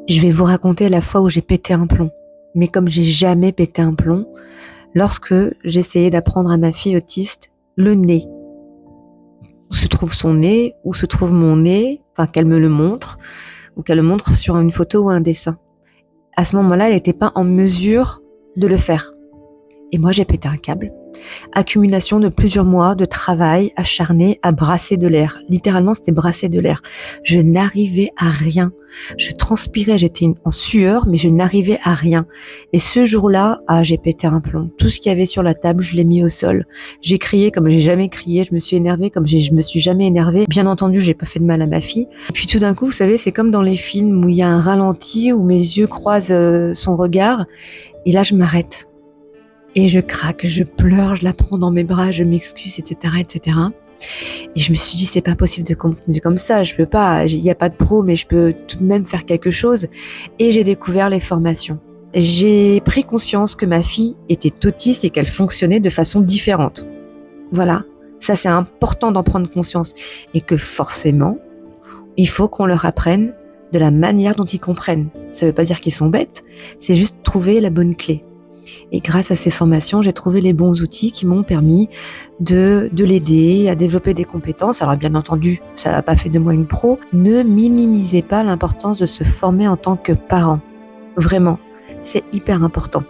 Je vais vous raconter la fois où j'ai pété un plomb. Mais comme j'ai jamais pété un plomb, lorsque j'essayais d'apprendre à ma fille autiste le nez. Où se trouve son nez, où se trouve mon nez, enfin qu'elle me le montre, ou qu'elle le montre sur une photo ou un dessin. À ce moment-là, elle n'était pas en mesure de le faire. Et moi, j'ai pété un câble. Accumulation de plusieurs mois de travail acharné à brasser de l'air. Littéralement, c'était brasser de l'air. Je n'arrivais à rien. Je transpirais, j'étais en sueur, mais je n'arrivais à rien. Et ce jour-là, j'ai pété un plomb. Tout ce qu'il y avait sur la table, je l'ai mis au sol. J'ai crié comme j'ai jamais crié. Je me suis énervée comme je me suis jamais énervée. Bien entendu, j'ai pas fait de mal à ma fille. Et puis tout d'un coup, vous savez, c'est comme dans les films où il y a un ralenti, où mes yeux croisent son regard. Et là, je m'arrête. Et je craque, je pleure, je la prends dans mes bras, je m'excuse, etc., etc. Et je me suis dit, c'est pas possible de continuer comme ça, je peux pas, il n'y a pas de pro, mais je peux tout de même faire quelque chose. Et j'ai découvert les formations. J'ai pris conscience que ma fille était autiste et qu'elle fonctionnait de façon différente. Voilà, ça c'est important d'en prendre conscience. Et que forcément, il faut qu'on leur apprenne de la manière dont ils comprennent. Ça veut pas dire qu'ils sont bêtes, c'est juste trouver la bonne clé. Et grâce à ces formations, j'ai trouvé les bons outils qui m'ont permis de l'aider à développer des compétences. Alors bien entendu, ça n'a pas fait de moi une pro. Ne minimisez pas l'importance de se former en tant que parent. Vraiment, c'est hyper important.